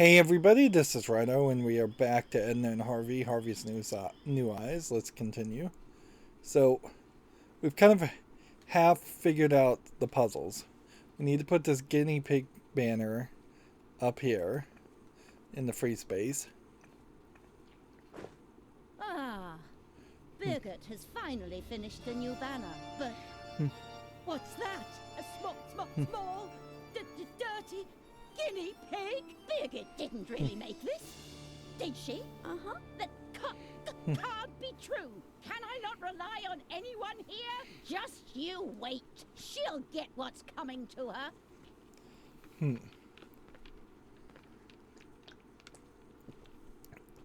Hey everybody, this is Rydo, and we are back to Edna and Harvey, Harvey's New Eyes. Let's continue. So, we've kind of half figured out the puzzles. We need to put this guinea pig banner up here in the free space. Ah, Birgit has finally finished the new banner, but what's that? A small, dirty guinea pig? Birgit didn't really make this, did she? Uh-huh. That can't be true. Can I not rely on anyone here? Just you wait. She'll get what's coming to her.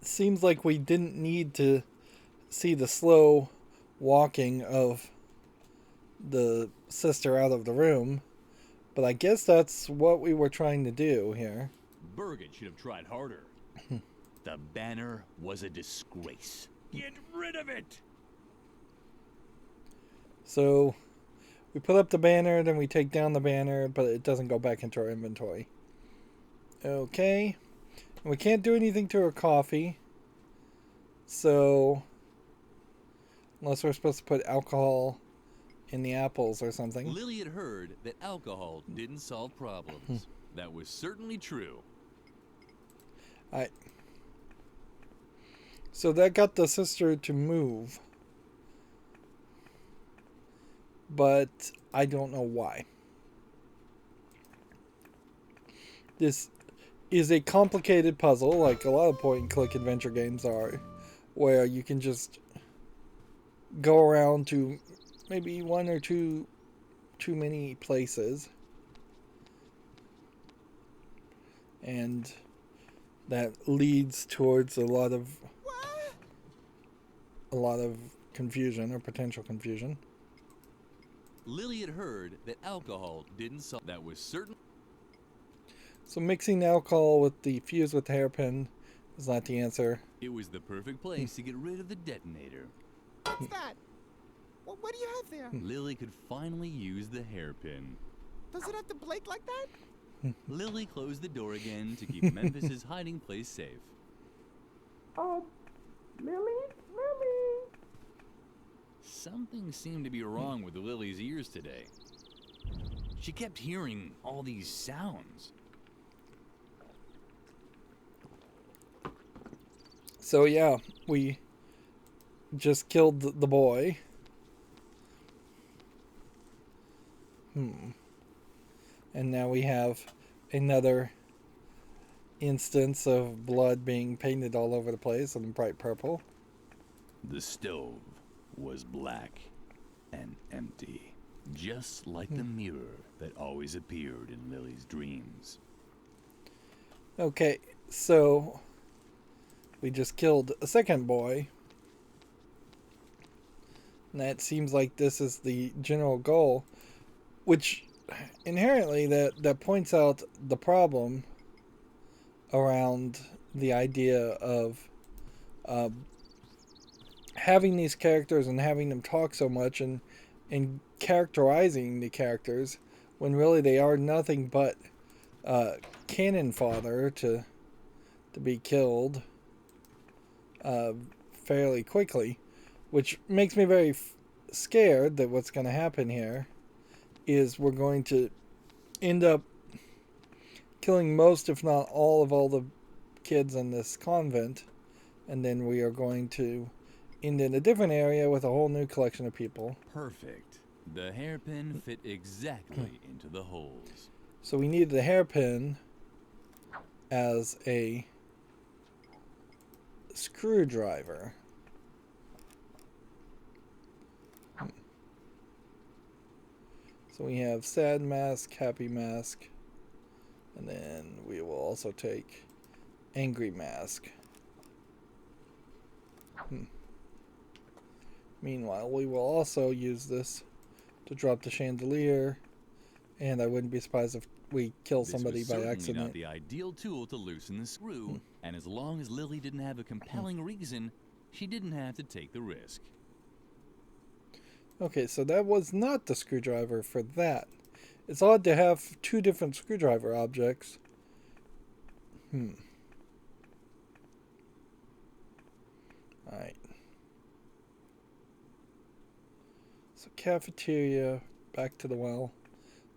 Seems like we didn't need to see the slow walking of the sister out of the room, but I guess that's what we were trying to do here. Birgit should have tried harder. The banner was a disgrace. Get rid of it! So, we put up the banner, then we take down the banner, but it doesn't go back into our inventory. Okay. And we can't do anything to her coffee. So, unless we're supposed to put alcohol in the apples or something. Lilli had heard that alcohol didn't solve problems. That was certainly true. So that got the sister to move. But I don't know why. This is a complicated puzzle, like a lot of point-and-click adventure games are, where you can just go around to maybe one or too many places, and that leads towards a lot of confusion or potential confusion. Lilli had heard that alcohol didn't solve. That was certain. So mixing the alcohol with the fuse with the hairpin is not the answer. It was the perfect place to get rid of the detonator. What's that? What do you have there? Lilli could finally use the hairpin. Does it have to blink like that? Lilli closed the door again to keep Memphis's hiding place safe. Lilli? Something seemed to be wrong with Lilli's ears today. She kept hearing all these sounds. So yeah, we just killed the boy. And now we have another instance of blood being painted all over the place in bright purple. The stove was black and empty, just like the mirror that always appeared in Lilli's dreams. Okay, so we just killed a second boy. And that seems like this is the general goal, which inherently that points out the problem around the idea of having these characters and having them talk so much and characterizing the characters when really they are nothing but cannon fodder to be killed fairly quickly, which makes me very scared that what's going to happen here is we're going to end up killing most, if not all of the kids in this convent, and then we are going to end in a different area with a whole new collection of people. Perfect. The hairpin fit exactly into the holes. So we needed the hairpin as a screwdriver. So we have sad mask, happy mask, and then we will also take angry mask. Meanwhile, we will also use this to drop the chandelier, and I wouldn't be surprised if we kill somebody by accident. This was certainly not the ideal tool to loosen the screw, and as long as Lilli didn't have a compelling reason, she didn't have to take the risk. Okay, so that was not the screwdriver for that. It's odd to have two different screwdriver objects. cafeteria, back to the well.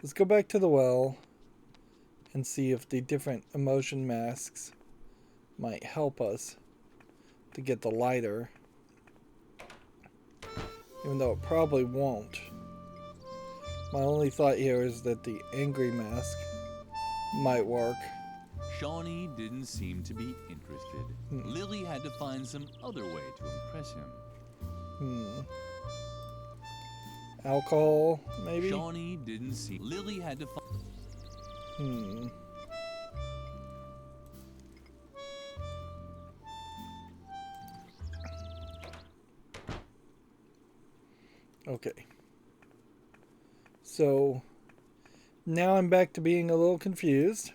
Let's go back to the well and see if the different emotion masks might help us to get the lighter. Even though it probably won't. My only thought here is that the angry mask might work. Shawnee didn't seem to be interested. Lilli had to find some other way to impress him. Alcohol, maybe? Shawnee didn't see. Lilli had to find. Okay. So, now I'm back to being a little confused.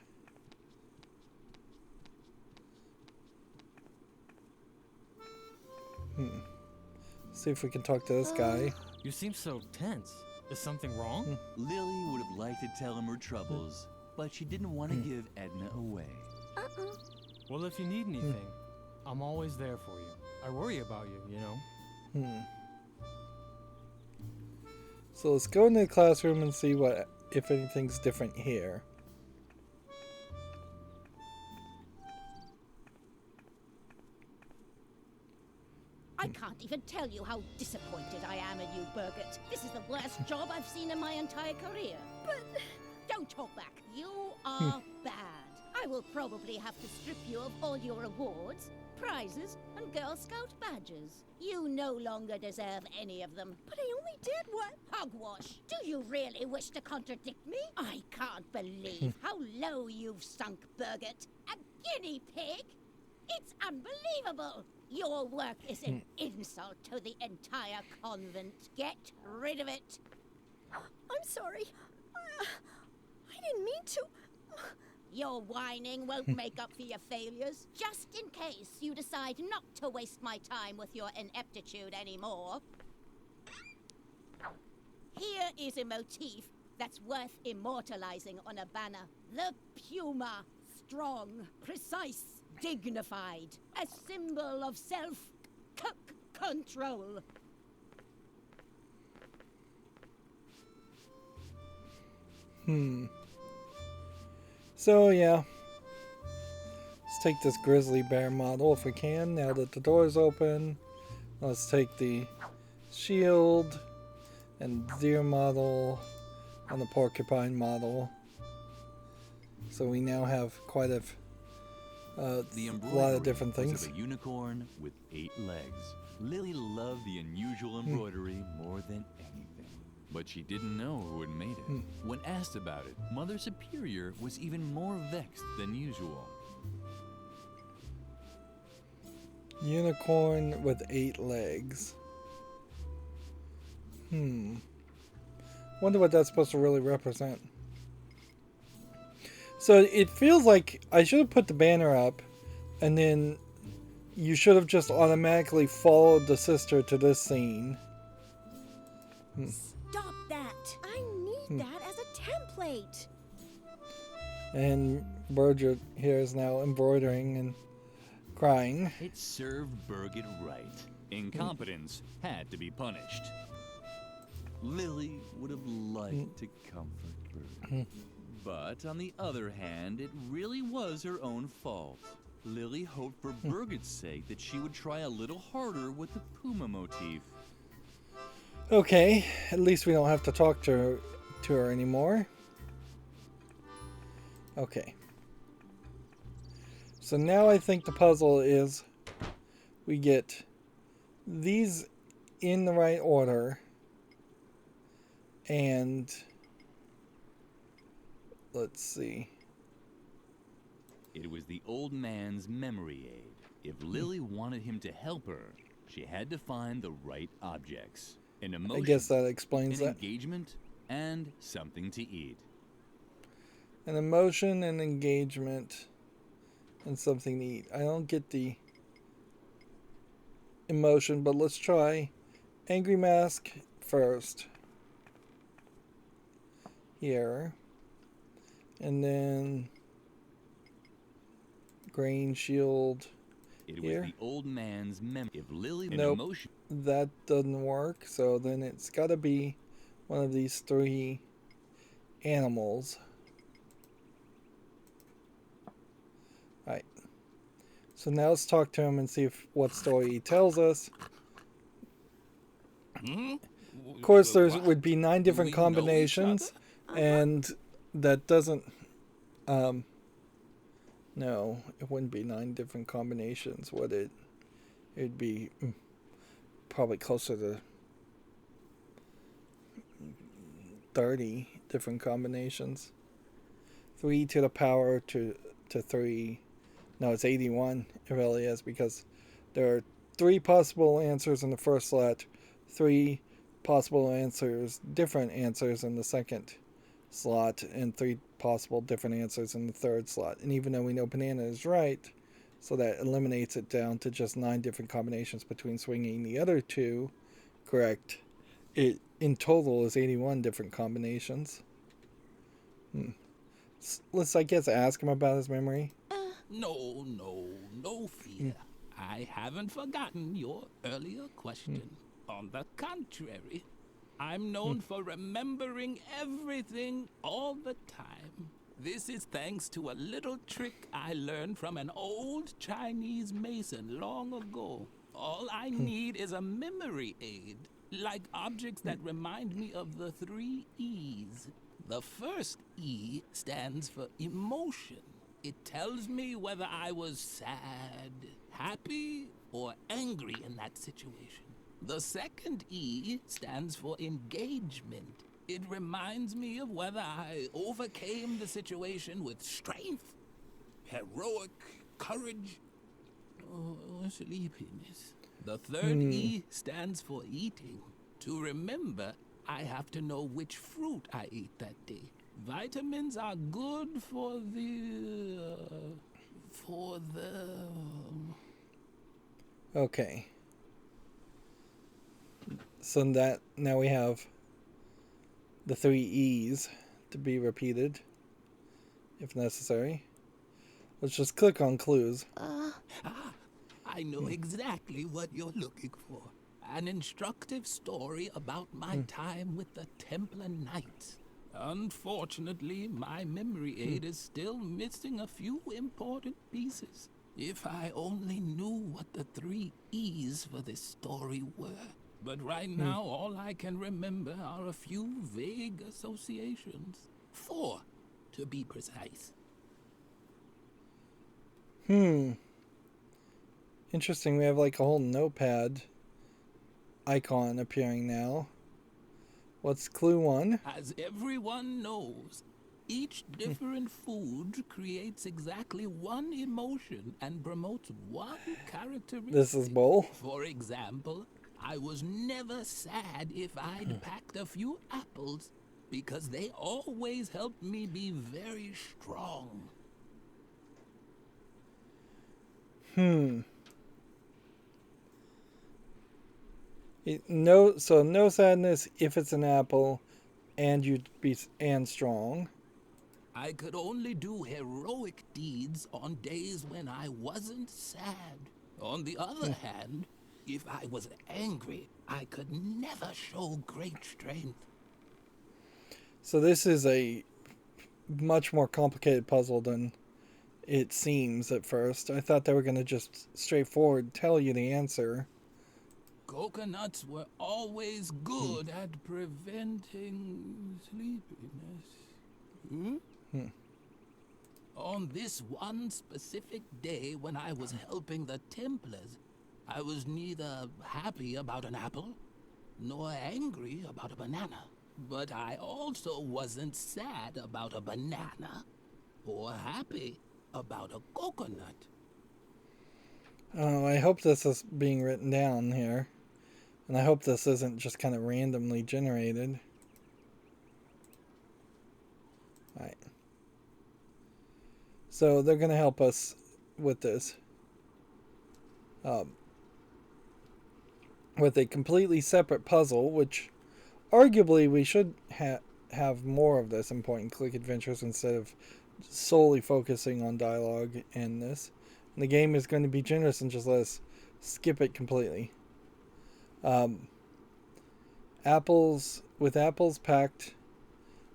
See if we can talk to this guy. You seem so tense. Is something wrong? Lilli would have liked to tell him her troubles, but she didn't want to give Edna away. Well, if you need anything, I'm always there for you. I worry about you, you know? So let's go into the classroom and see what if anything's different here. I can't even tell you how disappointed I am in you, Birgit. This is the worst job I've seen in my entire career. But don't talk back. You are bad. I will probably have to strip you of all your awards, prizes, and Girl Scout badges. You no longer deserve any of them. But I only did what? Hogwash. Do you really wish to contradict me? I can't believe how low you've sunk, Birgit. A guinea pig? It's unbelievable. Your work is an insult to the entire convent. Get rid of it. I'm sorry. I didn't mean to. Your whining won't make up for your failures. Just in case you decide not to waste my time with your ineptitude anymore. Here is a motif that's worth immortalizing on a banner. The puma. Strong, precise, dignified. A symbol of self-control. So yeah, let's take this grizzly bear model if we can, now that the door's open. Let's take the shield and deer model and the porcupine model. So we now have quite a lot of different things. Was of a unicorn with 8 legs. Lilli loved the unusual embroidery more than anything. But she didn't know who had made it. When asked about it, Mother Superior was even more vexed than usual. Unicorn with 8 legs. Wonder what that's supposed to really represent. So it feels like I should have put the banner up, and then you should have just automatically followed the sister to this scene. Stop that. I need that as a template. And Bridget here is now embroidering and crying. It served Birgit right. Incompetence had to be punished. Lilli would have liked to comfort Birgit. But on the other hand, it really was her own fault. Lilli hoped for Birgit's sake that she would try a little harder with the puma motif. Okay, at least we don't have to talk to her anymore. Okay. So now I think the puzzle is we get these in the right order, and let's see. It was the old man's memory aid. If Lilli wanted him to help her, she had to find the right objects. An emotion, I guess that explains an that. engagement, and something to eat. An emotion, an engagement, and something to eat. I don't get the emotion, but let's try angry mask first. Here. And then grain shield It here. was the old man's memory. If Lilli an Nope. emotion, That doesn't work, so then it's got to be one of these three animals. Right. So now let's talk to him and see what story he tells us. Of course, there would be 9 different combinations, and that doesn't. No, it wouldn't be 9 different combinations, would it? It'd be probably closer to 30 different combinations. 3 to the power to 3. No, it's 81. It really is, because there are 3 possible answers in the first slot, 3 possible answers, different answers in the second slot, and 3 possible different answers in the third slot. And even though we know banana is right, so that eliminates it down to just 9 different combinations between swinging the other 2 correct, it in total is 81 different combinations. Let's, I guess, ask him about his memory. No fear. I haven't forgotten your earlier question. On the contrary, I'm known for remembering everything all the time. This is thanks to a little trick I learned from an old Chinese mason long ago. All I need is a memory aid, like objects that remind me of the 3 E's. The first E stands for emotion. It tells me whether I was sad, happy, or angry in that situation. The second E stands for engagement. It reminds me of whether I overcame the situation with strength, heroic courage, or sleepiness. The third E stands for eating. To remember, I have to know which fruit I ate that day. Vitamins are good for the... Okay. So that now we have the 3 E's to be repeated, if necessary. Let's just click on clues. I know exactly what you're looking for. An instructive story about my time with the Templar Knights. Unfortunately, my memory aid is still missing a few important pieces. If I only knew what the 3 E's for this story were. But right now, all I can remember are a few vague associations. 4, to be precise. Interesting, we have like a whole notepad icon appearing now. What's clue 1? As everyone knows, each different food creates exactly one emotion and promotes one characteristic. This is bowl. For example, I was never sad if I'd packed a few apples because they always helped me be very strong. No sadness if it's an apple, and you'd be strong. I could only do heroic deeds on days when I wasn't sad. On the other hand, if I was angry, I could never show great strength. So this is a much more complicated puzzle than it seems at first. I thought they were going to just straightforward tell you the answer. Coconuts were always good at preventing sleepiness. On this one specific day when I was helping the Templars, I was neither happy about an apple nor angry about a banana. But I also wasn't sad about a banana or happy about a coconut. Oh, I hope this is being written down here. And I hope this isn't just kind of randomly generated. Alright. So they're going to help us with this. With a completely separate puzzle, which arguably we should have more of this in point-and-click adventures instead of solely focusing on dialogue in this. And the game is going to be generous and just let us skip it completely. With apples packed,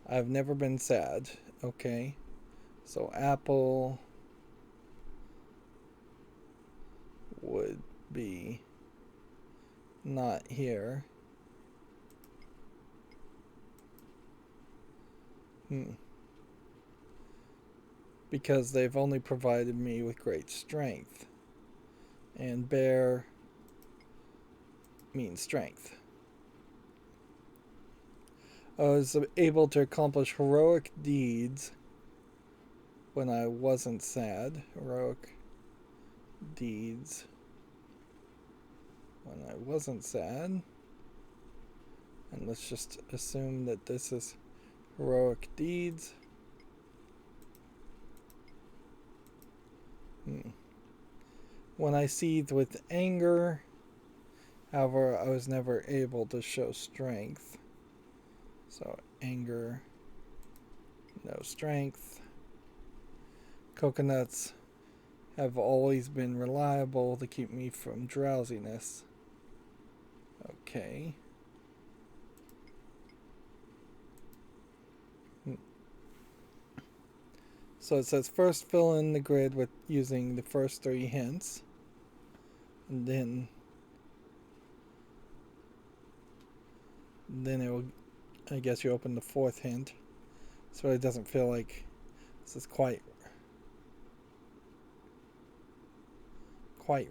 I've never been sad. Okay. So apple would be not here. Because they've only provided me with great strength. And bear means strength. I was able to accomplish heroic deeds when I wasn't sad. Heroic deeds when I wasn't sad. And let's just assume that this is heroic deeds. When I seethed with anger, however, I was never able to show strength. So anger, no strength. Coconuts have always been reliable to keep me from drowsiness. Okay. So it says first fill in the grid with using the first 3 hints. And then it will, I guess you open the 4th hint. So it doesn't feel like this is quite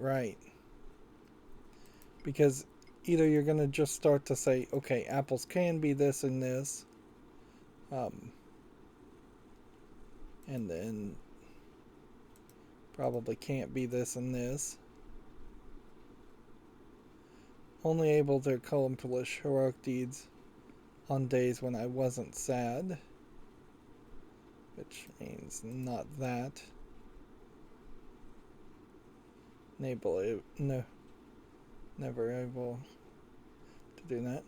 right. Because either you're going to just start to say, okay, apples can be this and this. And then probably can't be this and this. Only able to accomplish heroic deeds on days when I wasn't sad. Which means not that. Never able to do that.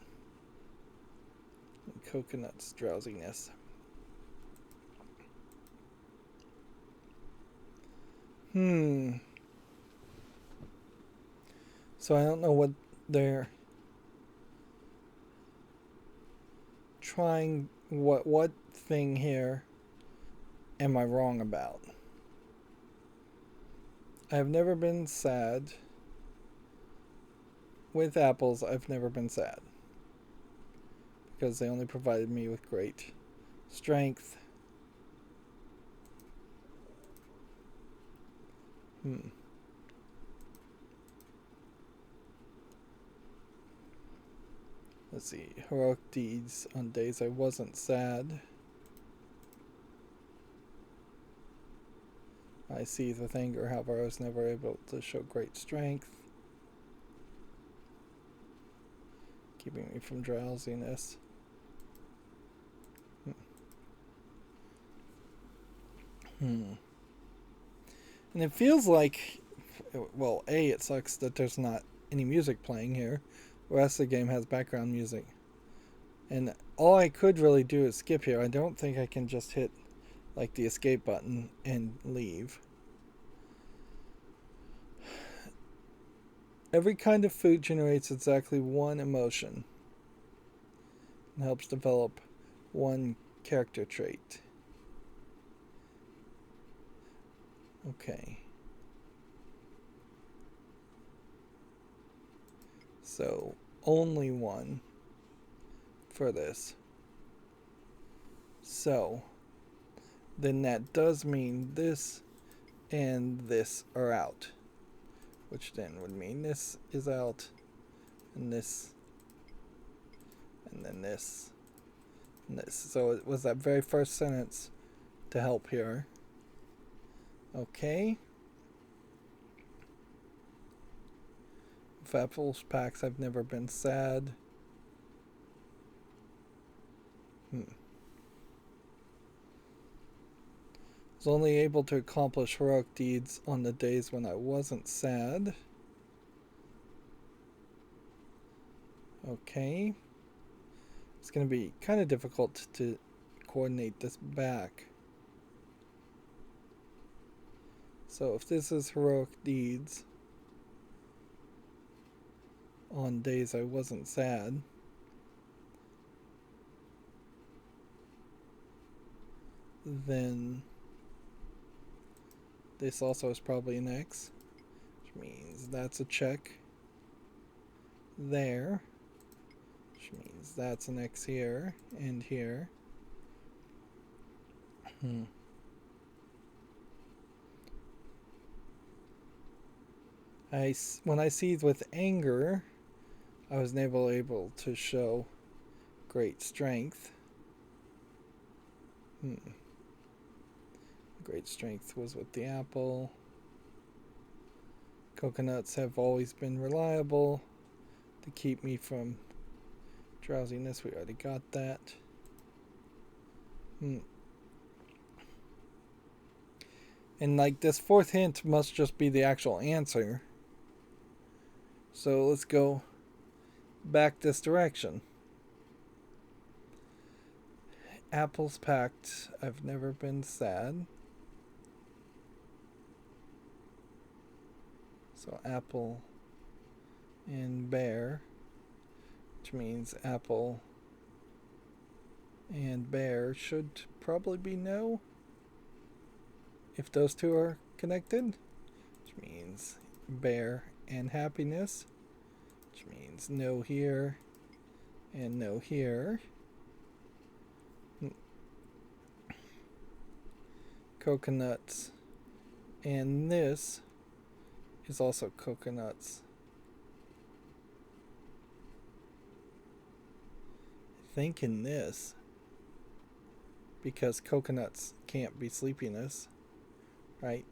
And coconut's drowsiness. So I don't know what they're trying, what thing here am I wrong about? I've never been sad. With apples, I've never been sad. Because they only provided me with great strength. Let's see. Heroic deeds on days I wasn't sad. I seethe with anger, however, I was never able to show great strength. Keeping me from drowsiness. And it feels like, well, A, it sucks that there's not any music playing here. The rest of the game has background music. And all I could really do is skip here. I don't think I can just hit like the escape button and leave. Every kind of food generates exactly one emotion and helps develop one character trait. Okay. So, only one for this. So, then that does mean this and this are out. Which then would mean this is out, and this, and then this, and this. So it was that very first sentence to help here. Okay. With apples packs, I've never been sad. Was only able to accomplish heroic deeds on the days when I wasn't sad. Okay. It's going to be kind of difficult to coordinate this back. So if this is heroic deeds on days I wasn't sad, then this also is probably an X, which means that's a check there, which means that's an X here and here. When I seethed with anger, I was never able to show great strength. Great strength was with the apple. Coconuts have always been reliable to keep me from drowsiness. We already got that. And like this fourth hint must just be the actual answer. So let's go back this direction. Apples packed. I've never been sad. So apple and bear, which means apple and bear should probably be no, if those two are connected, which means bear and happiness, which means no here and no here. Coconuts, and this is also coconuts. I think in this, because coconuts can't be sleepiness, right?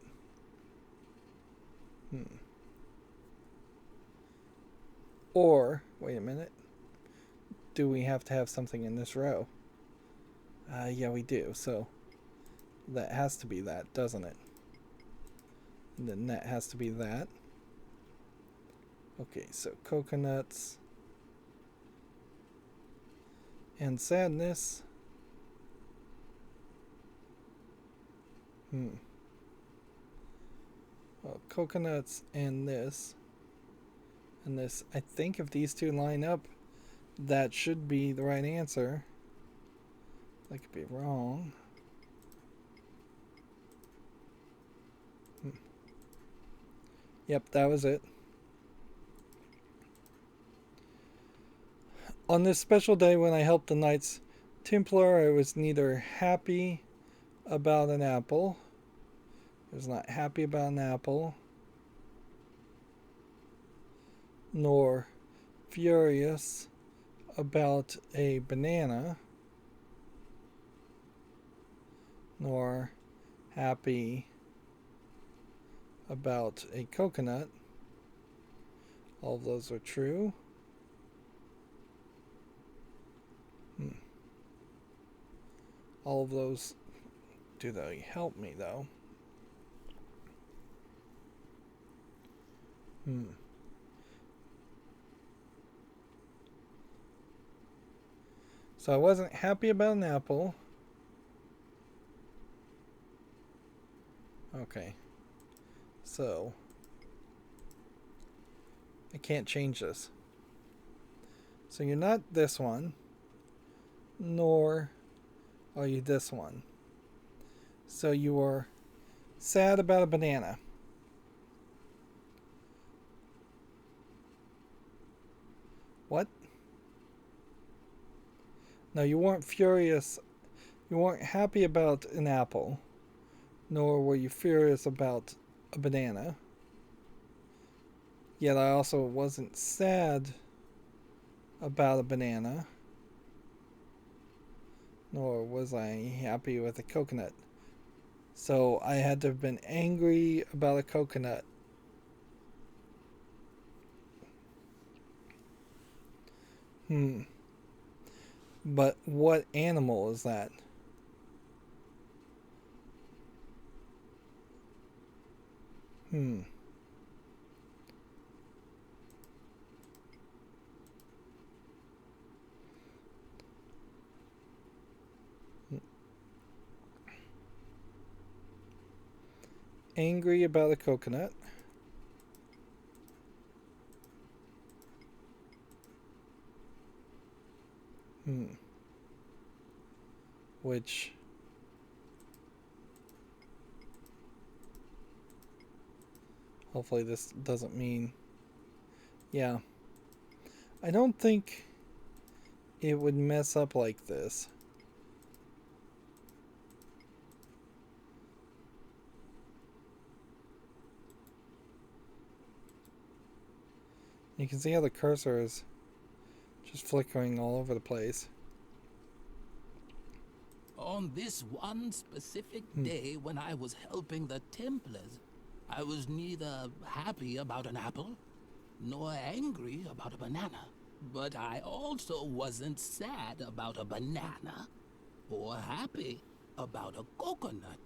Or, wait a minute, do we have to have something in this row? Yeah, we do, so that has to be that, doesn't it? And then that has to be that. Okay, so coconuts and sadness. Well, coconuts and this. And this, I think if these two line up, that should be the right answer. I could be wrong. Yep, that was it. On this special day when I helped the Knights Templar, I was neither happy about an apple. I was not happy about an apple. Nor furious about a banana. Nor happy about a coconut. All of those are true. All of those, do they help me though? So I wasn't happy about an apple. Okay. So I can't change this. So you're not this one, nor are you this one. So you are sad about a banana. What? No, you weren't furious. You weren't happy about an apple, nor were you furious about a banana. Yet I also wasn't sad about a banana, nor was I happy with a coconut. So I had to have been angry about a coconut. But what animal is that? Angry about a coconut. Which Hopefully this doesn't mean... Yeah. I don't think it would mess up like this. You can see how the cursor is just flickering all over the place. On this one specific day when I was helping the Templars, I was neither happy about an apple nor angry about a banana. But I also wasn't sad about a banana or happy about a coconut.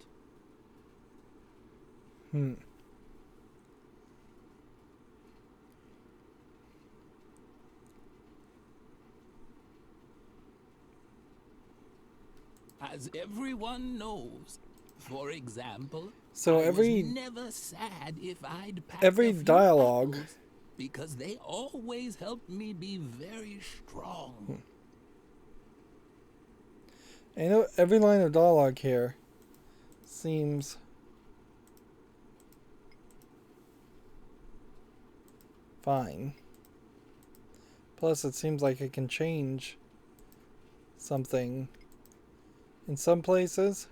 As everyone knows, for example, So I every was never sad if I'd packed every a few dialogue apples, because they always helped me be very strong. I know every line of dialogue here seems fine. Plus, it seems like it can change something in some places,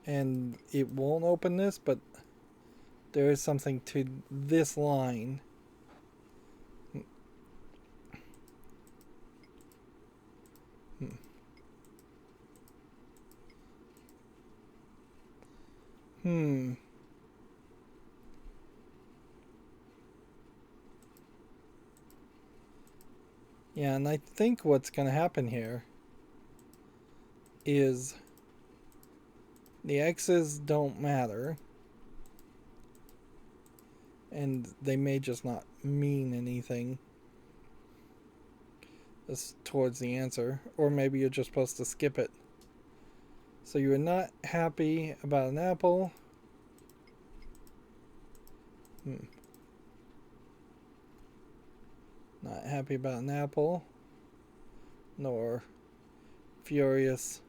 and it won't open this, but there is something to this line. Yeah, and I think what's going to happen here is the X's don't matter, and they may just not mean anything as towards the answer, or maybe you're just supposed to skip it. So you were not happy about an apple. Not happy about an apple, nor furious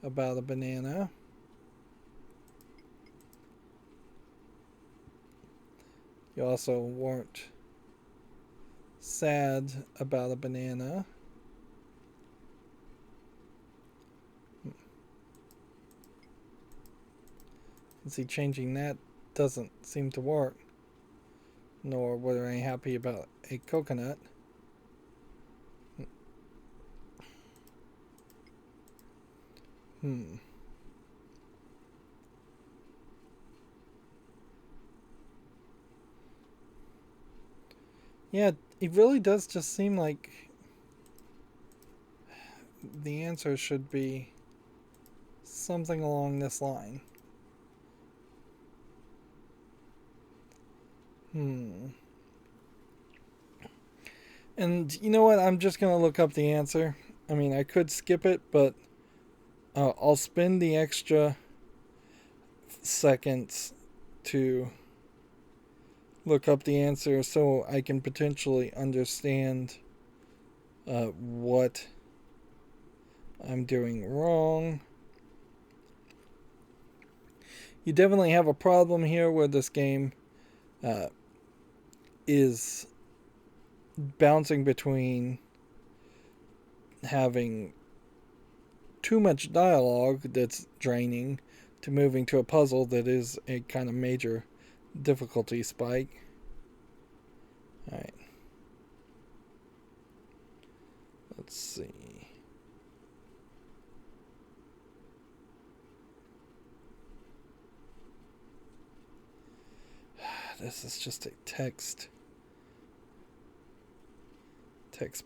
about a banana. You also weren't sad about a banana. See, changing that doesn't seem to work. Nor were I happy about a coconut. Yeah, it really does just seem like the answer should be something along this line. And you know what? I'm just going to look up the answer. I mean, I could skip it, but I'll spend the extra seconds to look up the answer so I can potentially understand what I'm doing wrong. You definitely have a problem here where this game is bouncing between having too much dialogue that's draining to moving to a puzzle that is a kind of major difficulty spike. Alright. Let's see. This is just a text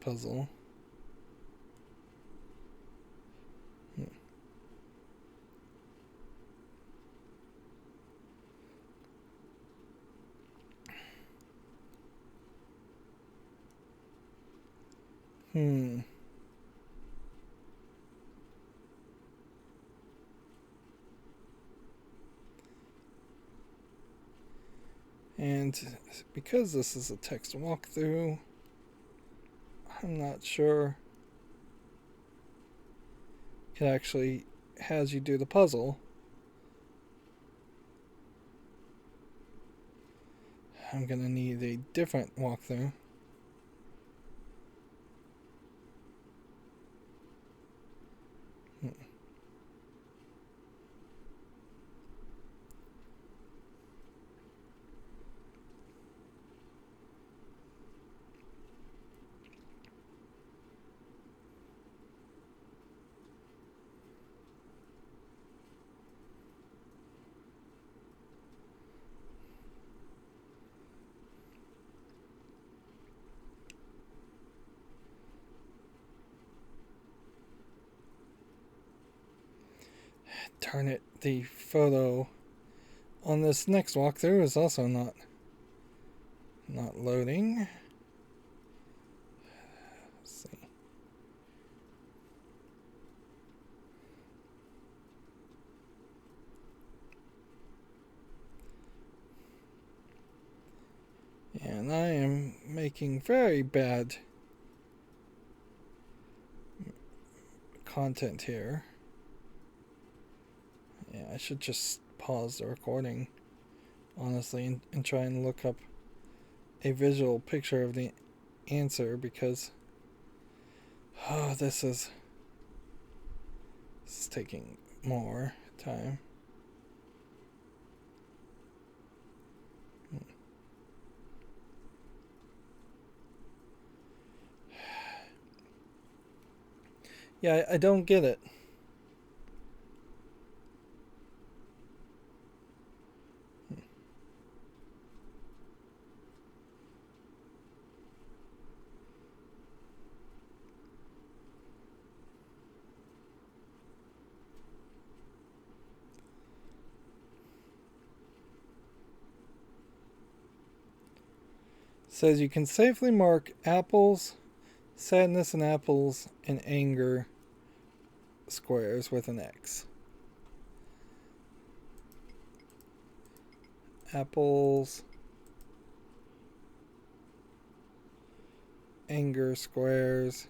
puzzle. And because this is a text walkthrough, I'm not sure it actually has you do the puzzle. I'm gonna need a different walkthrough. Darn it, the photo on this next walkthrough is also not loading. Let's see. And I am making very bad content here. Yeah, I should just pause the recording, honestly, and try and look up a visual picture of the answer, because this is taking more time. Yeah, I don't get it. Says you can safely mark apples, sadness and apples, and anger squares with an X. Apples, anger squares.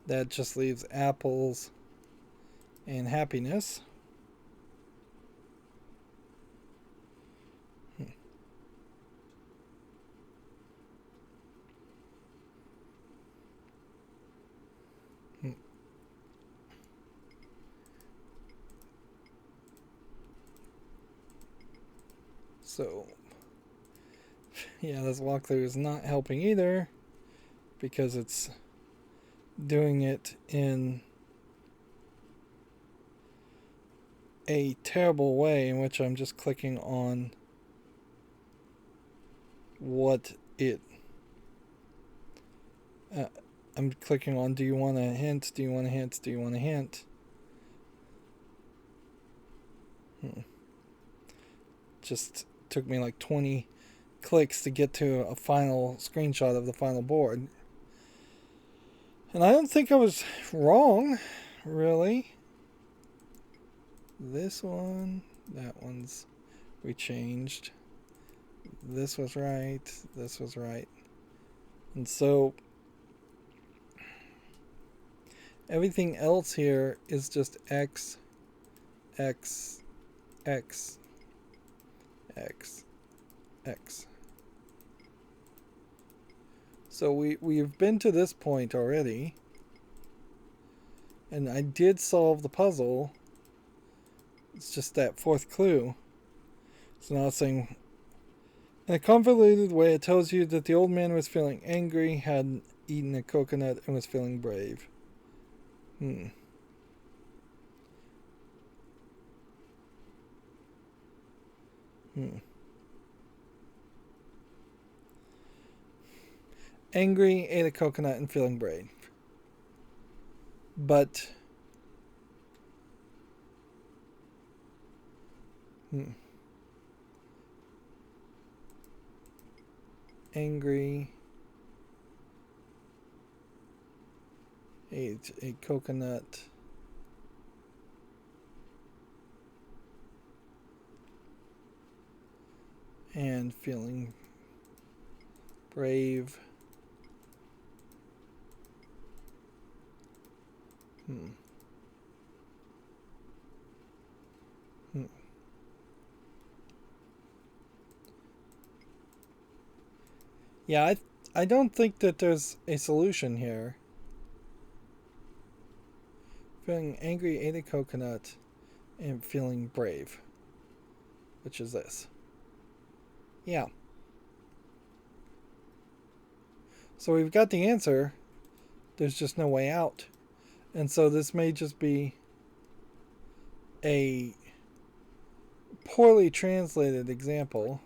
That just leaves apples and happiness. So, yeah, this walkthrough is not helping either, because it's doing it in a terrible way, in which I'm just clicking on what it I'm clicking on, do you want a hint, do you want a hint, do you want a hint. Just took me like 20 clicks to get to a final screenshot of the final board. And I don't think I was wrong, really. This one, that one's we changed. This was right, this was right. And so everything else here is just X, X, X, X, X. So we've been to this point already. And I did solve the puzzle. It's just that fourth clue. So now it's saying, in a convoluted way, it tells you that the old man was feeling angry, had eaten a coconut, and was feeling brave. Angry, ate a coconut, and feeling brave. But angry, ate a coconut, and feeling brave. Hmm. Hmm. Yeah, I don't think that there's a solution here. Feeling angry, ate a coconut, and feeling brave. Which is this. Yeah. So we've got the answer. There's just no way out. And so this may just be a poorly translated example.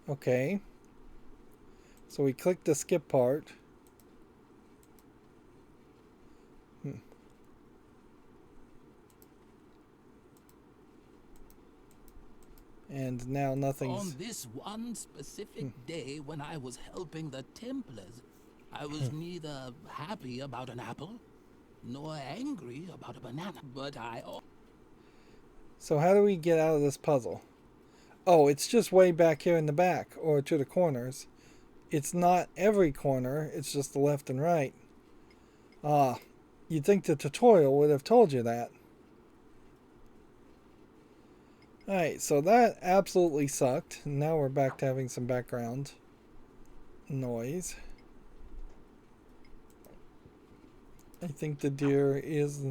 Okay. So we click the skip part. And now nothing's... On this one specific day when I was helping the Templars, I was neither happy about an apple, nor angry about a banana, but So how do we get out of this puzzle? Oh, it's just way back here in the back, or to the corners. It's not every corner, it's just the left and right. Ah, you'd think the tutorial would have told you that. Alright, so that absolutely sucked. Now we're back to having some background noise. I think the deer is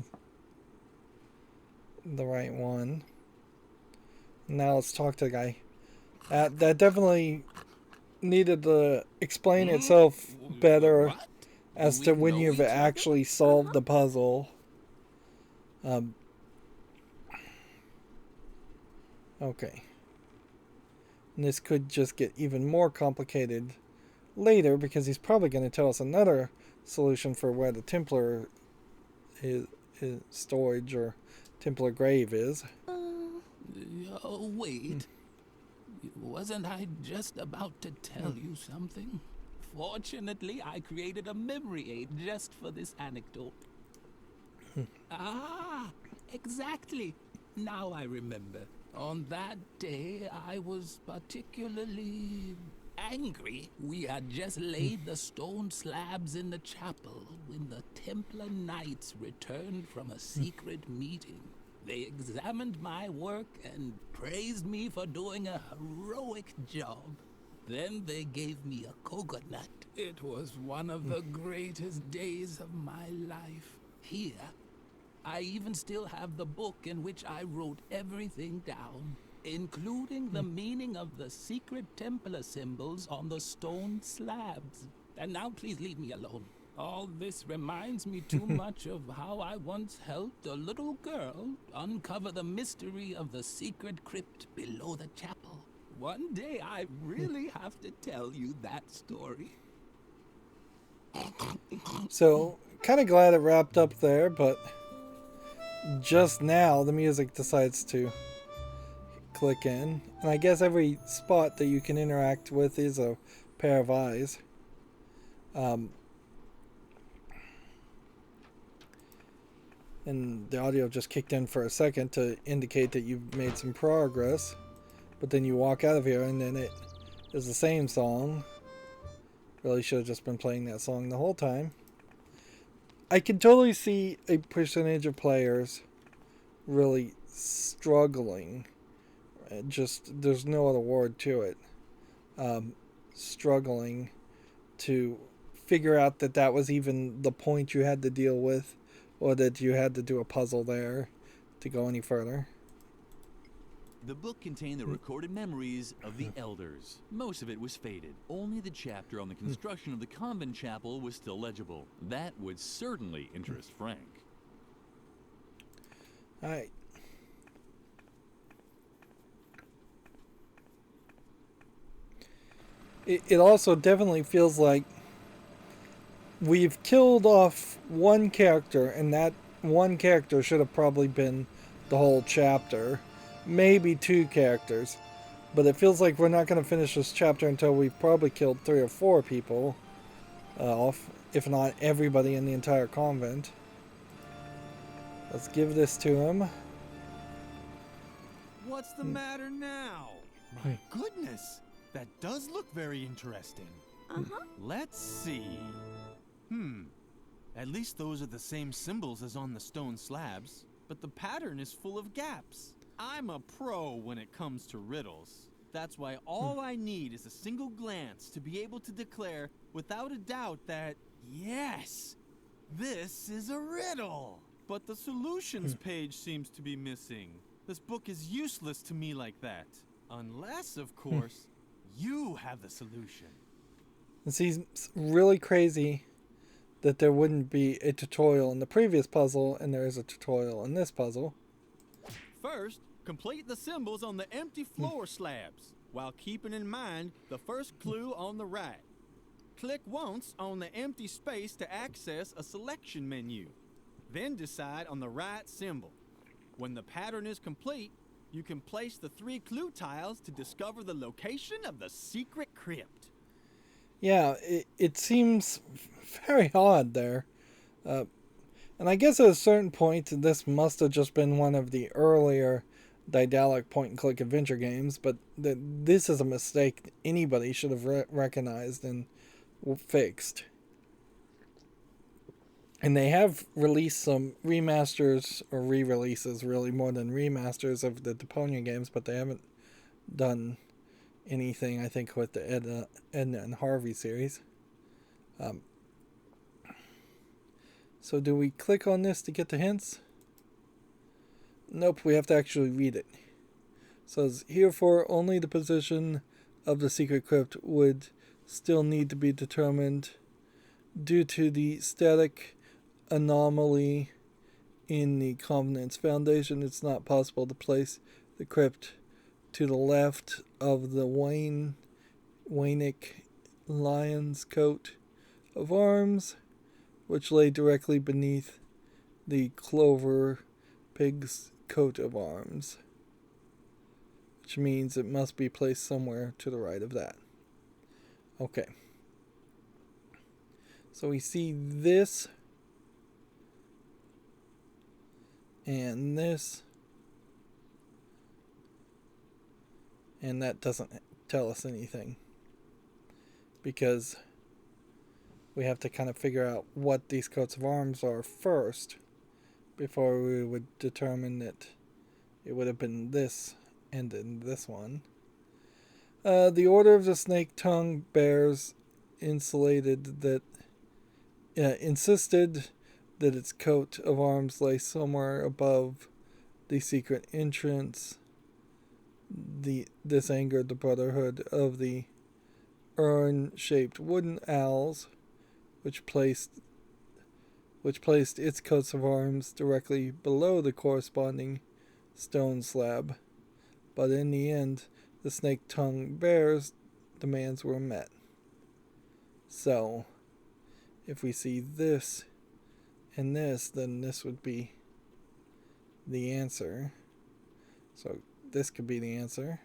the right one. Now let's talk to the guy. That definitely needed to explain itself better as to when you've actually solved the puzzle. Okay. And this could just get even more complicated later because he's probably going to tell us another solution for where the Templar his storage or Templar grave is. Wait. Wasn't I just about to tell you something? Fortunately, I created a memory aid just for this anecdote. Exactly. Now I remember. On that day, I was particularly angry. We had just laid the stone slabs in the chapel when the Templar Knights returned from a secret meeting. They examined my work and praised me for doing a heroic job. Then they gave me a coconut. It was one of the greatest days of my life. Here, I even still have the book in which I wrote everything down, including the meaning of the secret Templar symbols on the stone slabs. And now please leave me alone. All this reminds me too much of how I once helped a little girl uncover the mystery of the secret crypt below the chapel. One day I really have to tell you that story. So, kind of glad it wrapped up there, but just now the music decides to click in. And I guess every spot that you can interact with is a pair of eyes. And the audio just kicked in for a second to indicate that you've made some progress. But then you walk out of here and then it is the same song. Really should have just been playing that song the whole time. I can totally see a percentage of players really struggling. Just, there's no other word to it. Struggling to figure out that that was even the point you had to deal with, or that you had to do a puzzle there to go any further. The book contained the recorded memories of the elders. Most of it was faded. Only the chapter on the construction of the convent chapel was still legible. That would certainly interest Frank. Alright. It also definitely feels like we've killed off one character, and that one character should have probably been the whole chapter. Maybe two characters. But it feels like we're not going to finish this chapter until we've probably killed 3 or 4 people off, if not everybody in the entire convent. Let's give this to him. What's the matter now? My goodness, that does look very interesting. Uh-huh. Let's see. At least those are the same symbols as on the stone slabs, but the pattern is full of gaps. I'm a pro when it comes to riddles. That's why all I need is a single glance to be able to declare without a doubt that, yes, this is a riddle. But the solutions page seems to be missing. This book is useless to me like that. Unless, of course, you have the solution. It seems really crazy that there wouldn't be a tutorial in the previous puzzle, and there is a tutorial in this puzzle. First, complete the symbols on the empty floor slabs, while keeping in mind the first clue on the right. Click once on the empty space to access a selection menu. Then decide on the right symbol. When the pattern is complete, you can place the 3 clue tiles to discover the location of the secret crypt. Yeah, it seems very odd there. And I guess at a certain point, this must have just been one of the earlier Daedalic point-and-click adventure games, but this is a mistake anybody should have recognized and fixed. And they have released some remasters, or re-releases really, more than remasters of the Deponia games, but they haven't done anything, I think, with the Edna and Harvey series. So do we click on this to get the hints? Nope, we have to actually read it. So it's herefore only the position of the secret crypt would still need to be determined due to the static anomaly in the convent's foundation. It's not possible to place the crypt to the left of the Wainic lion's coat of arms, which lay directly beneath the clover pig's coat of arms, which means it must be placed somewhere to the right of that. Okay. So we see this and this, and that doesn't tell us anything because we have to kind of figure out what these coats of arms are first before we would determine that it would have been this and then this one. The Order of the Snake Tongue Bears insulated that insisted that its coat of arms lay somewhere above the secret entrance. This angered the Brotherhood of the urn-shaped wooden owls, which placed its coats of arms directly below the corresponding stone slab. But in the end, the snake-tongued bear's demands were met. So, if we see this and this, then this would be the answer. So, this could be the answer.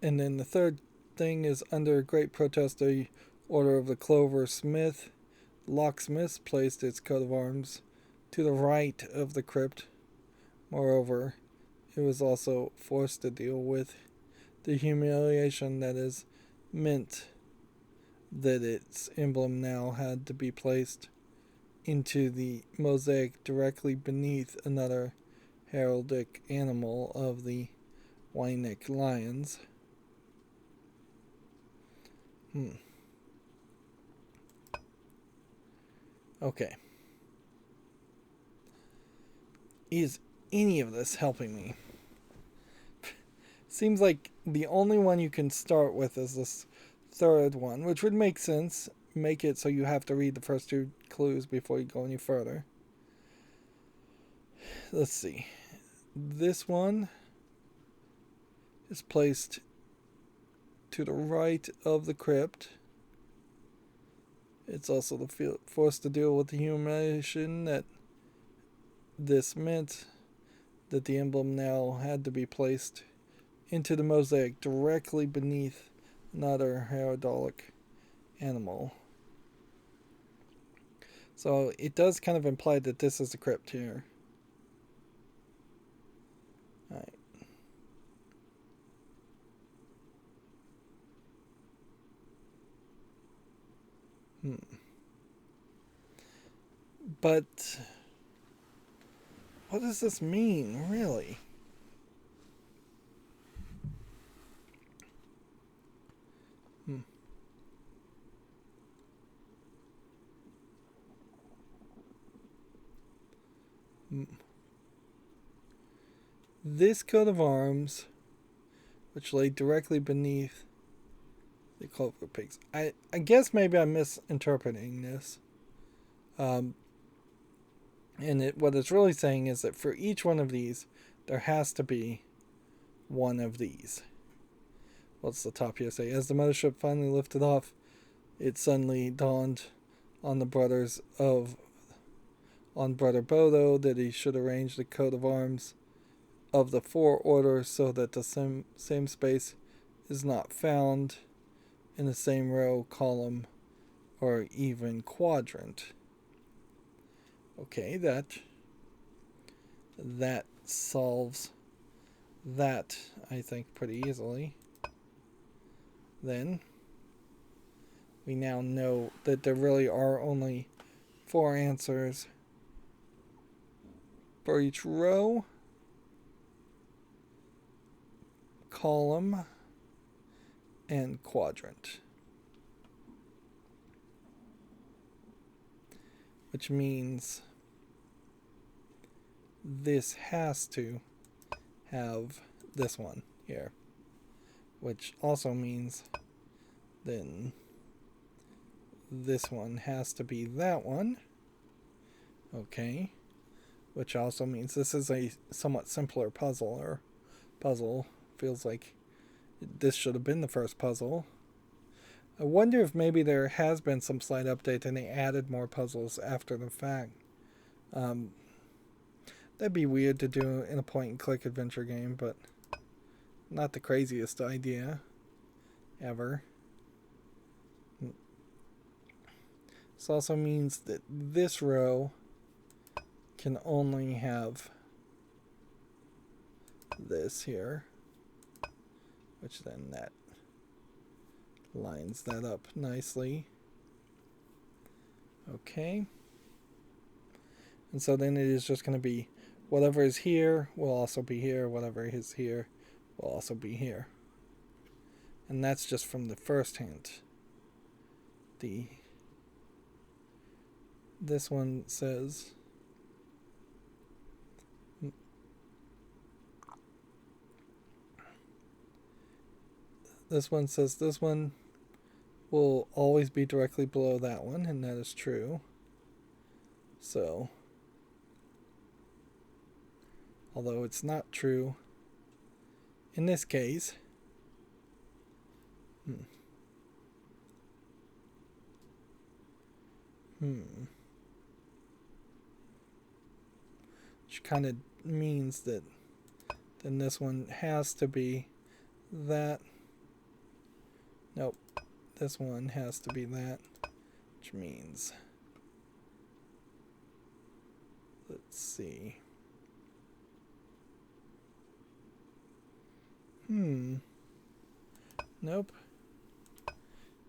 And then the third thing is, under great protest, the Order of the Clover Smith, locksmiths placed its coat of arms to the right of the crypt. Moreover, it was also forced to deal with the humiliation that is meant that its emblem now had to be placed into the mosaic directly beneath another heraldic animal of the Wainic lions. Okay. Is any of this helping me? Seems like the only one you can start with is this third one, which would make sense. Make it so you have to read the first 2 clues before you go any further. Let's see. This one is placed to the right of the crypt. It's also forced to deal with the humiliation that this meant that the emblem now had to be placed into the mosaic directly beneath another heraldic animal. So it does kind of imply that this is the crypt here. Alright. But what does this mean, really? This coat of arms, which lay directly beneath the clover pigs. I guess maybe I'm misinterpreting this. And what it's really saying is that for each one of these, there has to be one of these. What's the top here say? As the mothership finally lifted off, it suddenly dawned on the brothers on Brother Bodo that he should arrange the coat of arms of the four orders so that the same space is not found in the same row, column, or even quadrant. Okay, that solves that, I think, pretty easily. Then we now know that there really are only 4 answers for each row, column, and quadrant. Which means this has to have this one here. Which also means then this one has to be that one. Okay. Which also means this is a somewhat simpler puzzle. Feels like this should have been the first puzzle. I wonder if maybe there has been some slight update and they added more puzzles after the fact. That'd be weird to do in a point-and-click adventure game, but not the craziest idea ever. This also means that this row can only have this here, which then that lines that up nicely. Okay. And so then it is just going to be whatever is here will also be here, whatever is here will also be here. And that's just from the first hint. This one says this one will always be directly below that one, and that is true. So, although it's not true in this case, which kind of means that then this one has to be that. Nope, this one has to be that, which means, let's see. Nope.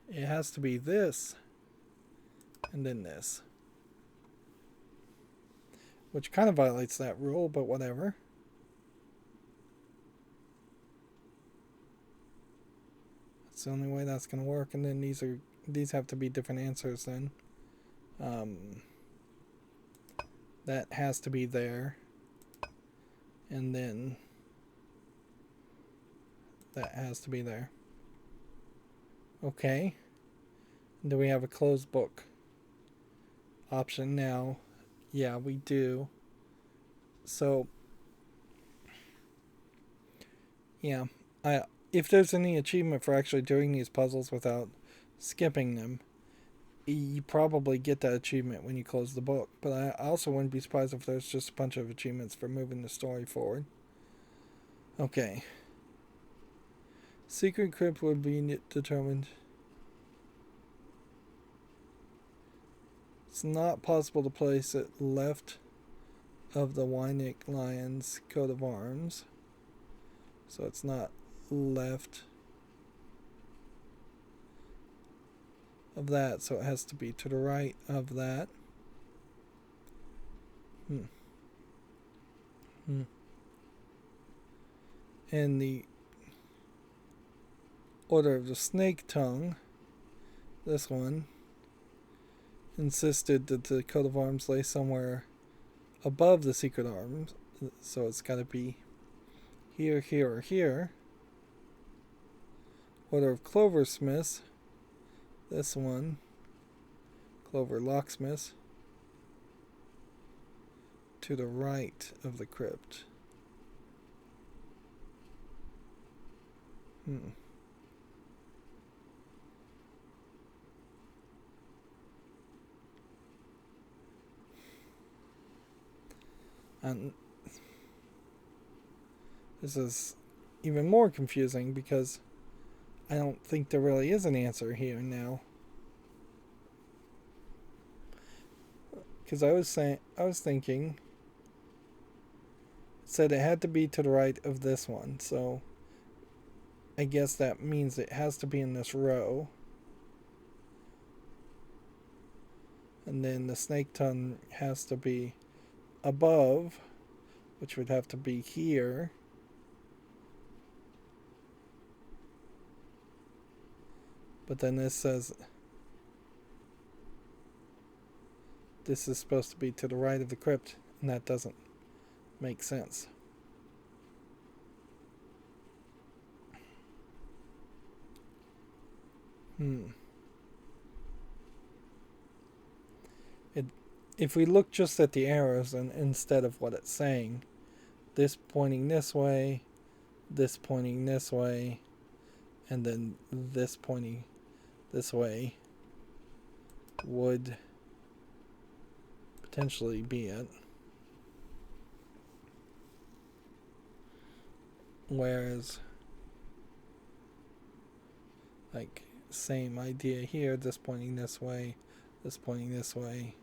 It has to be this, and then this. Which kind of violates that rule, but whatever. That's the only way that's going to work, and then these have to be different answers then. That has to be there. And then that has to be there. Okay. Do we have a closed book option now? Yeah, we do. So, yeah. If there's any achievement for actually doing these puzzles without skipping them, you probably get that achievement when you close the book. But I also wouldn't be surprised if there's just a bunch of achievements for moving the story forward. Okay. Secret crypt would be determined. It's not possible to place it left of the Wynick Lion's coat of arms. So it's not left. of that, so it has to be to the right of that. And the order of the snake tongue, this one, insisted that the coat of arms lay somewhere above the secret arms, so it's got to be here, here, or here. Order of cloversmiths, this one, clover locksmiths, to the right of the crypt. And this is even more confusing because I don't think there really is an answer here now. Because I was thinking, it said it had to be to the right of this one, so I guess that means it has to be in this row. And then the snake tongue has to be above, which would have to be here. But then this says this is supposed to be to the right of the crypt, and that doesn't make sense. If we look just at the arrows and instead of what it's saying, this pointing this way, this pointing this way, and then this pointing this way would potentially be it. Whereas, like, same idea here, this pointing this way, this pointing this way,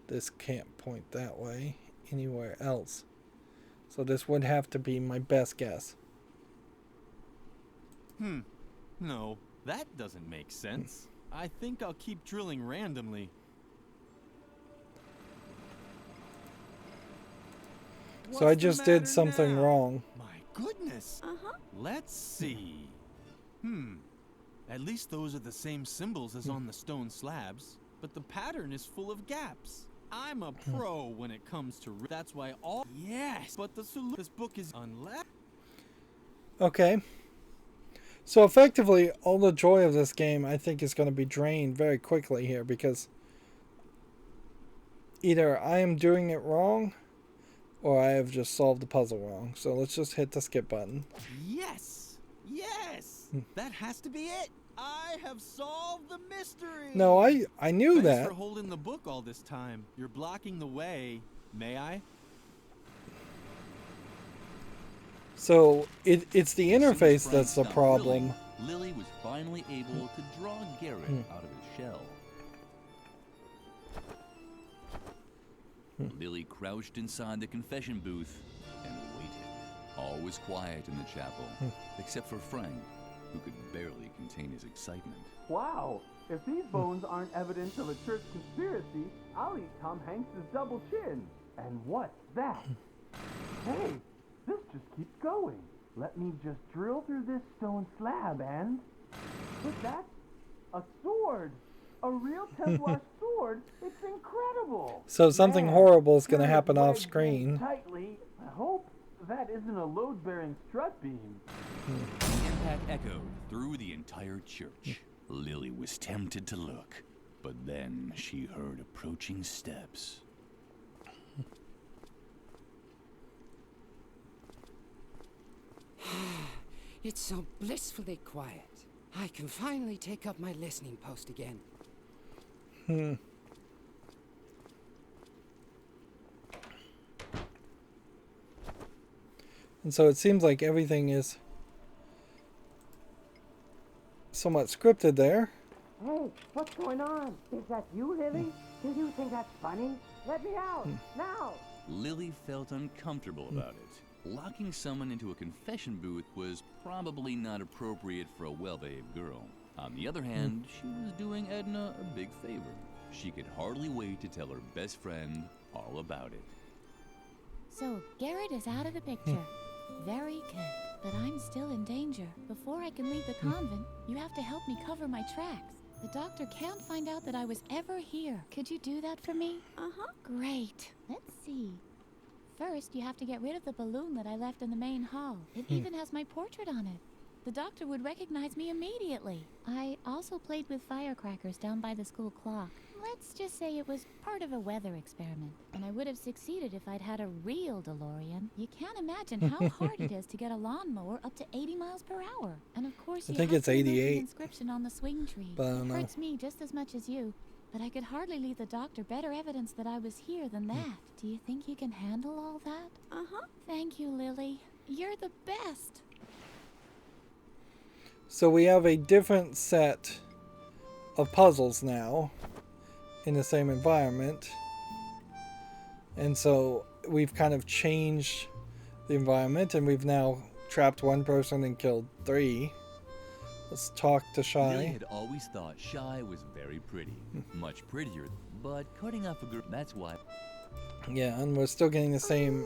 this can't point that way anywhere else. So this would have to be my best guess. No, that doesn't make sense. I think I'll keep drilling randomly. So I just did something wrong. My goodness. Let's see. At least those are the same symbols as on the stone slabs, but the pattern is full of gaps. I'm a pro when it comes to that's why all but the solution this book is unless. Okay. So effectively, all the joy of this game, I think, is going to be drained very quickly here because either I am doing it wrong or I have just solved the puzzle wrong. So let's just hit the skip button. Yes! That has to be it! I have solved the mystery! No, I knew that. Thanks for holding the book all this time. You're blocking the way. May I? So it's the interface that's the problem. Lilli was finally able to draw Garrett out of his shell. Lilli crouched inside the confession booth and waited. All was quiet in the chapel, except for Frank, who could barely contain his excitement. Wow! If these bones aren't evidence of a church conspiracy, I'll eat Tom Hanks' double chin. And what's that? Hey, this just keeps going. Let me just drill through this stone slab and... What's that? A sword! A real Templar sword! It's incredible! So something horrible is going to happen off screen. Tightly. I hope that isn't a load-bearing strut beam. The impact echoed through the entire church. Lilli was tempted to look, but then she heard approaching steps. It's so blissfully quiet. I can finally take up my listening post again. And so it seems like everything is somewhat scripted there. Hey, what's going on? Is that you, Lilli? Do you think that's funny? Let me out, now! Lilli felt uncomfortable about it. Locking someone into a confession booth was probably not appropriate for a well-behaved girl. On the other hand, she was doing Edna a big favor. She could hardly wait to tell her best friend all about it. So, Garrett is out of the picture. Very good. But I'm still in danger. Before I can leave the convent, you have to help me cover my tracks. The doctor can't find out that I was ever here. Could you do that for me? Uh-huh. Great. Let's see. First, you have to get rid of the balloon that I left in the main hall. It even has my portrait on it. The doctor would recognize me immediately. I also played with firecrackers down by the school clock. Let's just say it was part of a weather experiment, and I would have succeeded if I'd had a real DeLorean. You can't imagine how hard it is to get a lawnmower up to 80 miles per hour. And of course, I you think have it's to remove 88. the inscription on the swing tree. But I don't know. It hurts me just as much as you, but I could hardly leave the doctor better evidence that I was here than that. Do you think you can handle all that? Uh-huh. Thank you, Lilli. You're the best. So we have a different set of puzzles now in the same environment. And so we've kind of changed the environment, and we've now trapped one person and killed 3. Let's talk to Lilli Shy. had always thought Shy was very pretty. Much prettier. But cutting off a girl, that's why. Yeah, and we're still getting the same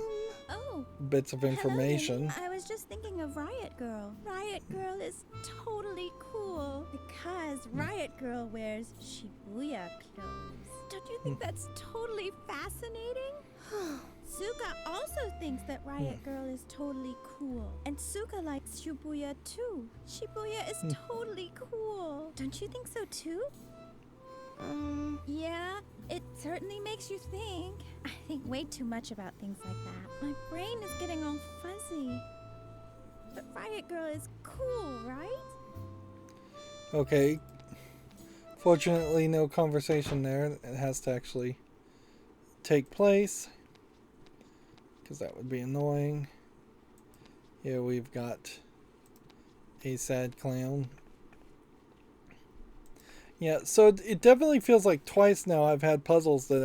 Oh. bits of information. Hello, Lilli. I was just thinking of Riot Girl. Riot Girl is totally cool because Riot Girl wears Shibuya clothes. Don't you think that's totally fascinating? Suka also thinks that Riot Girl is totally cool. And Suka likes Shibuya too. Shibuya is totally cool. Don't you think so too? Yeah, it certainly makes you think. I think way too much about things like that. My brain is getting all fuzzy. But Riot Girl is cool, right? Okay. Fortunately, no conversation there. It has to actually take place, because that would be annoying. Here we've got a sad clown. Yeah, so it definitely feels like twice now I've had puzzles that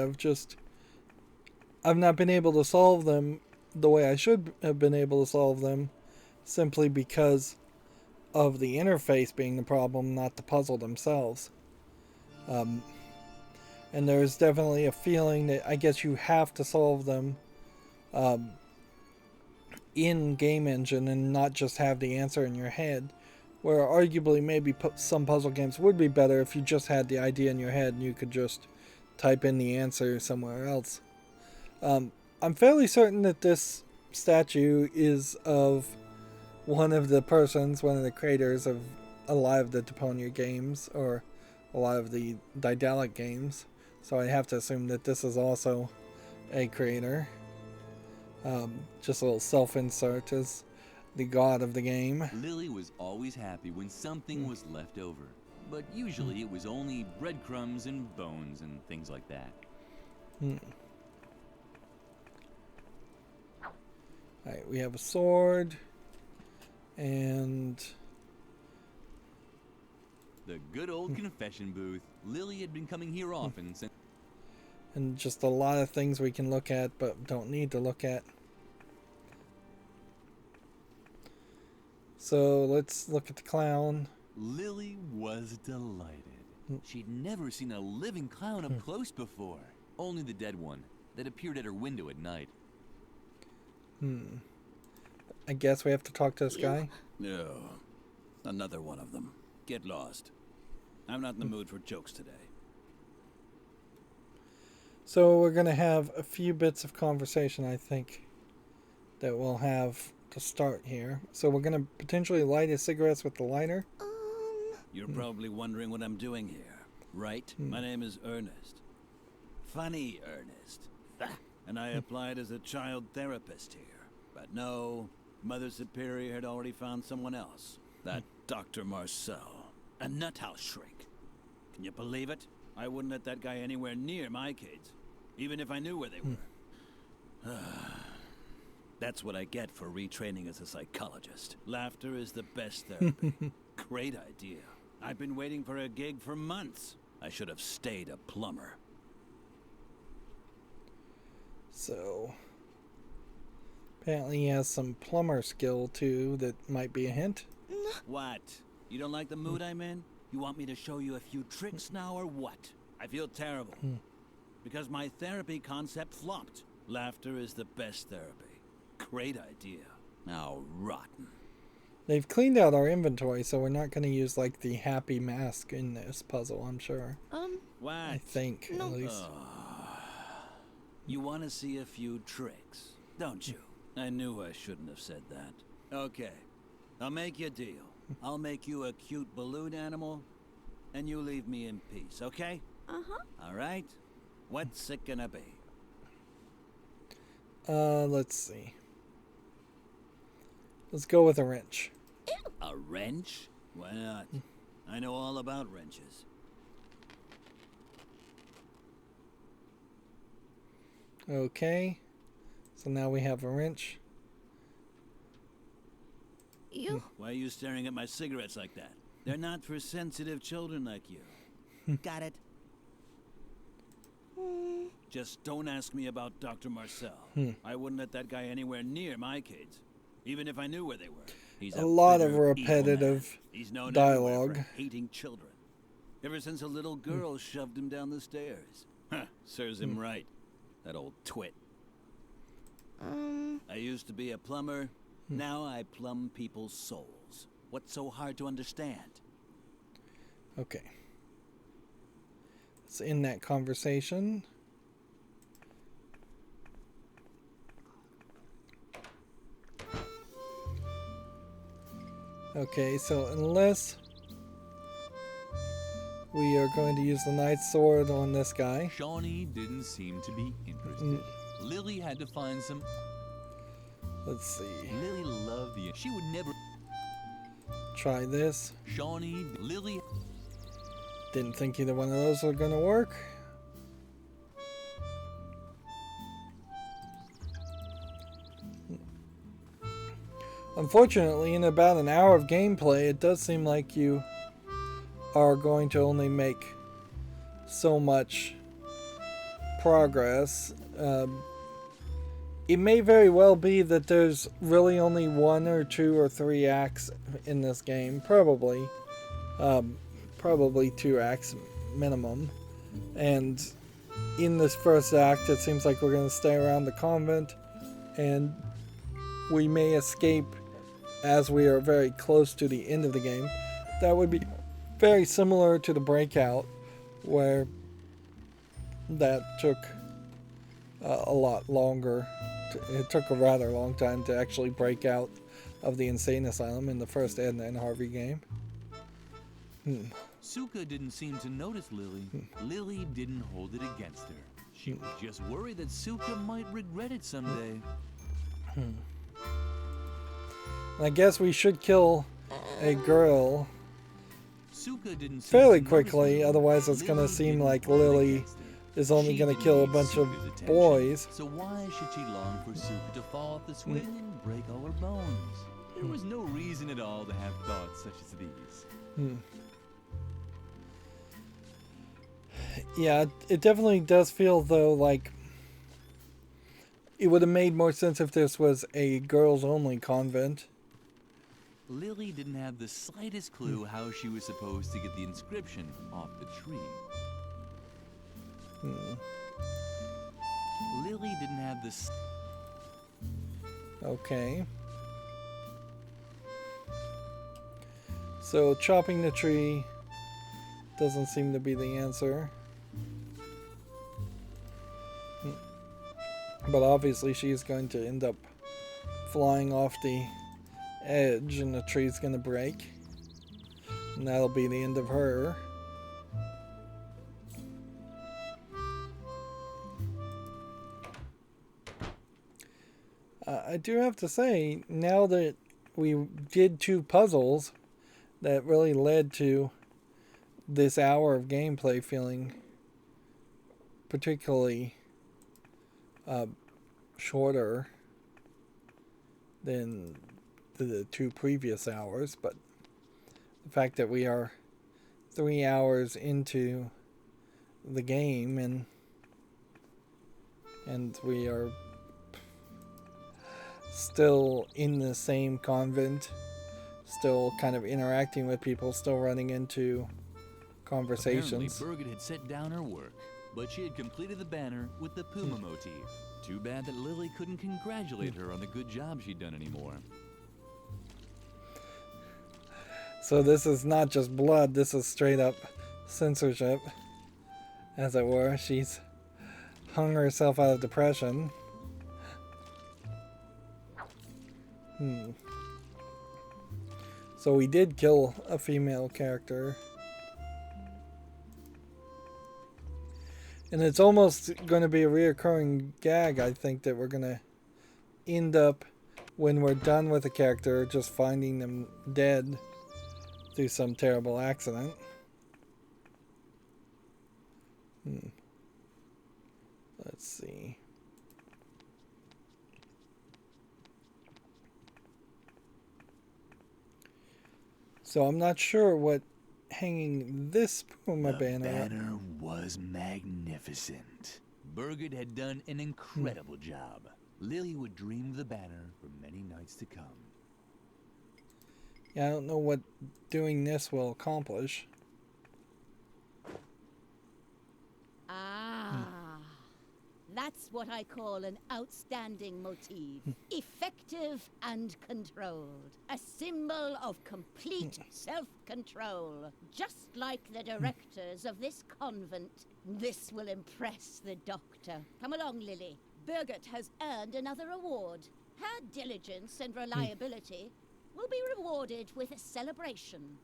I've not been able to solve them the way I should have been able to solve them, simply because of the interface being the problem, not the puzzle themselves. And there's definitely a feeling that I guess you have to solve them in game engine and not just have the answer in your head, where arguably maybe some puzzle games would be better if you just had the idea in your head and you could just type in the answer somewhere else. I'm fairly certain that this statue is of one of the creators of a lot of the Deponia games, or a lot of the Daedalic games, so I have to assume that this is also a creator. Just a little self-insert as the god of the game. Lilli was always happy when something was left over, but usually it was only breadcrumbs and bones and things like that. Alright, we have a sword and the good old confession booth. Lilli had been coming here often since. And just a lot of things we can look at but don't need to look at. So let's look at the clown. Lilli was delighted. She'd never seen a living clown up close before. Only the dead one that appeared at her window at night. I guess we have to talk to this guy. No. Another one of them. Get lost. I'm not in the mood for jokes today. So we're going to have a few bits of conversation, I think, that we'll have to start here. So we're going to potentially light his cigarettes with the lighter. You're probably wondering what I'm doing here, right? My name is Ernest. Funny Ernest. And I applied as a child therapist here. But no, Mother Superior had already found someone else. That Dr. Marcel. A nuthouse shrink. Can you believe it? I wouldn't let that guy anywhere near my kids, even if I knew where they were. That's what I get for retraining as a psychologist. Laughter is the best therapy. Great idea. I've been waiting for a gig for months. I should have stayed a plumber. So apparently he has some plumber skill too that might be a hint. What? You don't like the mood I'm in? You want me to show you a few tricks now or what? I feel terrible. Because my therapy concept flopped. Laughter is the best therapy. Great idea. Now rotten. They've cleaned out our inventory, so we're not going to use like the happy mask in this puzzle, I'm sure. What? I think, no. at least. You want to see a few tricks, don't you? I knew I shouldn't have said that. Okay, I'll make you a deal. I'll make you a cute balloon animal, and you leave me in peace, okay? All right? What's it gonna be? Let's see. Let's go with a wrench. A wrench? Why not? I know all about wrenches. Okay. So now we have a wrench. Why are you staring at my cigarettes like that? They're not for sensitive children like you. Got it? Just don't ask me about Dr. Marcel. I wouldn't let that guy anywhere near my kids, even if I knew where they were. He's a lot of bitter, evil man. repetitive He's known dialogue. everywhere for hating children. Ever since a little girl shoved him down the stairs. Huh, serves him right. That old twit. I used to be a plumber. Now I plumb people's souls. What's so hard to understand? Okay. Let's end that conversation. Okay, so unless we are going to use the knight's sword on this guy. Shawnee didn't seem to be interested. Lilli had to find some... Let's see. Lilli loved the... She would never... Try this. Shawnee, Lilli... Didn't think either one of those were going to work. Unfortunately, in about an hour of gameplay, it does seem like you are going to only make so much progress. It may very well be that there's really only 1 or 2 or 3 acts in this game, probably 2 acts minimum. And in this first act, it seems like we're going to stay around the convent, and we may escape as we are very close to the end of the game. That would be very similar to the Breakout, where that took a lot longer. It took a rather long time to actually break out of the insane asylum in the first Edna and Harvey game. Suka didn't seem to notice Lilli. Lilli didn't hold it against her. She was just worried that Suka might regret it someday. I guess we should kill a girl Suka didn't fairly quickly, otherwise it's going to seem like Lilli is only going to kill a bunch of boys. So why should she long for Suka to fall off the swing and break all her bones? There was no reason at all to have thoughts such as these. Yeah, it definitely does feel though like it would have made more sense if this was a girls-only convent. Lilli didn't have the slightest clue how she was supposed to get the inscription off the tree. Lilli didn't have this. Okay. So chopping the tree doesn't seem to be the answer. But obviously she's going to end up flying off the edge and the tree's going to break. And that'll be the end of her. I do have to say, now that we did 2 puzzles that really led to this hour of gameplay feeling particularly shorter than the 2 previous hours, but the fact that we are 3 hours into the game and we are still in the same convent, still kind of interacting with people, still running into conversations. Apparently, Birgit had set down her work, but she had completed the banner with the puma motif. Too bad that Lilli couldn't congratulate her on the good job she'd done anymore. So this is not just blood, this is straight up censorship, as it were. She's hung herself out of depression. So we did kill a female character. And it's almost going to be a reoccurring gag, I think, that we're going to end up, when we're done with a character, just finding them dead through some terrible accident. Let's see. So I'm not sure what hanging this puma banner. The banner was magnificent. Birgit had done an incredible job. Lilli would dream of the banner for many nights to come. Yeah, I don't know what doing this will accomplish. That's what I call an outstanding motif. Effective and controlled. A symbol of complete self-control. Just like the directors of this convent. This will impress the doctor. Come along, Lilli. Birgit has earned another award. Her diligence and reliability will be rewarded with a celebration.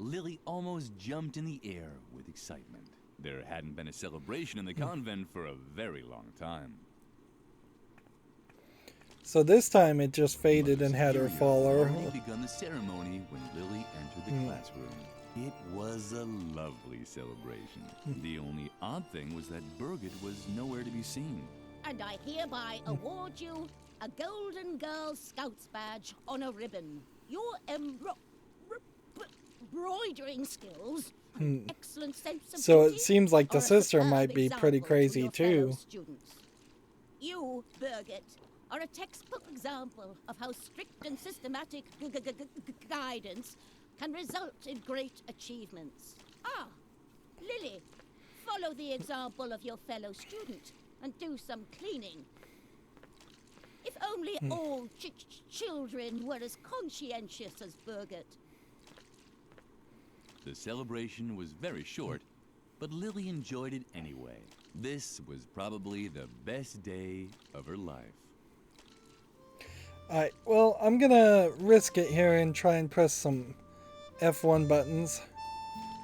Lilli almost jumped in the air with excitement. There hadn't been a celebration in the convent for a very long time. So this time it just faded and had her follow her. Already begun the ceremony when Lilli entered the classroom. It was a lovely celebration. The only odd thing was that Birgit was nowhere to be seen. And I hereby award you a Golden Girl Scouts badge on a ribbon. Your embroidering skills, an excellent sense of So duty, it seems like the are a sister superb might be example pretty to crazy your too. fellow students. You, Birgit, are a textbook example of how strict and systematic guidance can result in great achievements. Lilli, follow the example of your fellow student and do some cleaning. If only all children were as conscientious as Birgit. The celebration was very short, but Lilli enjoyed it anyway. This was probably the best day of her life. Alright, well, I'm gonna risk it here and try and press some F1 buttons.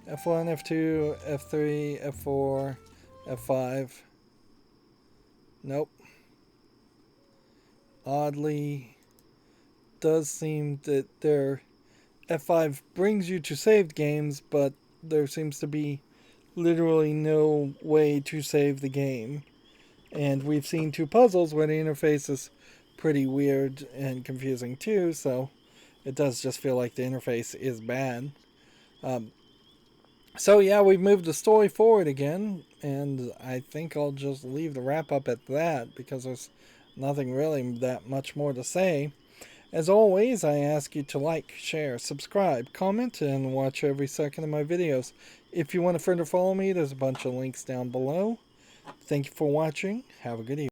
F1, F2, F3, F4, F5. Nope. Oddly, does seem that their F5 brings you to saved games, but there seems to be literally no way to save the game. And we've seen two puzzles where the interface is pretty weird and confusing too, so it does just feel like the interface is bad. So yeah, we've moved the story forward again, and I think I'll just leave the wrap up at that because there's nothing really that much more to say. As always, I ask you to like, share, subscribe, comment, and watch every second of my videos. If you want to further follow me, there's a bunch of links down below. Thank you for watching. Have a good evening.